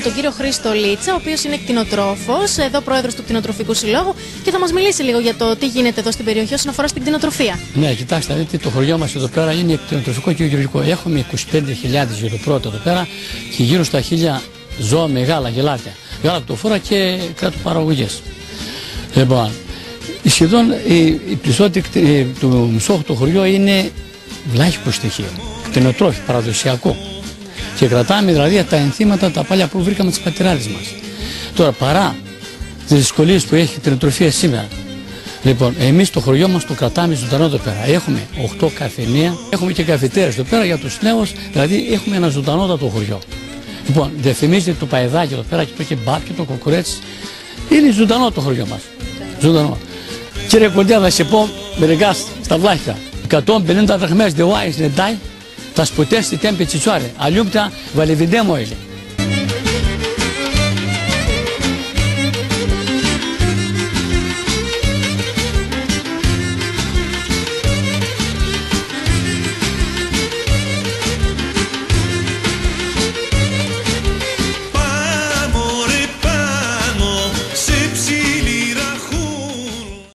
τον κύριο Χρήστο Λίτσα, ο οποίος είναι κτηνοτρόφος, εδώ πρόεδρος του Κτηνοτροφικού Συλλόγου, και θα μας μιλήσει λίγο για το τι γίνεται εδώ στην περιοχή όσον αφορά στην κτηνοτροφία. Ναι, κοιτάξτε, δείτε, το χωριό μας εδώ πέρα είναι κτηνοτροφικό και γεωργικό. Έχουμε 25.000 γεροπρότα εδώ πέρα και γύρω στα 1.000 ζώα μεγάλα, γελάτια, γαλακτοφόρα και κράτοπαραγωγές. Λοιπόν, σχεδόν η πλησιότητα του μισό το χωριό είναι βλάχικο στοιχείο, κτηνοτρόφι, παραδοσιακό. Και κρατάμε δηλαδή τα ενθύματα τα παλιά που βρήκαμε τις πατεράδες μας. Τώρα, παρά τις δυσκολίες που έχει η κτηνοτροφία σήμερα, λοιπόν, εμείς το χωριό μας το κρατάμε ζωντανό εδώ πέρα. Έχουμε 8 καφενεία, έχουμε και καφετέρες εδώ πέρα για τους νέους, δηλαδή έχουμε ένα ζωντανότατο χωριό. Λοιπόν, διαφημίζεται το παϊδάκι εδώ πέρα και το κεμπάπ και το κοκορέτσι. Είναι ζωντανό το χωριό μας. Ζωντανό. Κύριε Κοντιά, θα σε πω μερικά στα βλάχικα. 150 δραχμές de oaie ne dai, θα σποτέσει τέμπε τσιτσουάρε. Αλλιούμπτα βαλεβιντέμο έλεγε.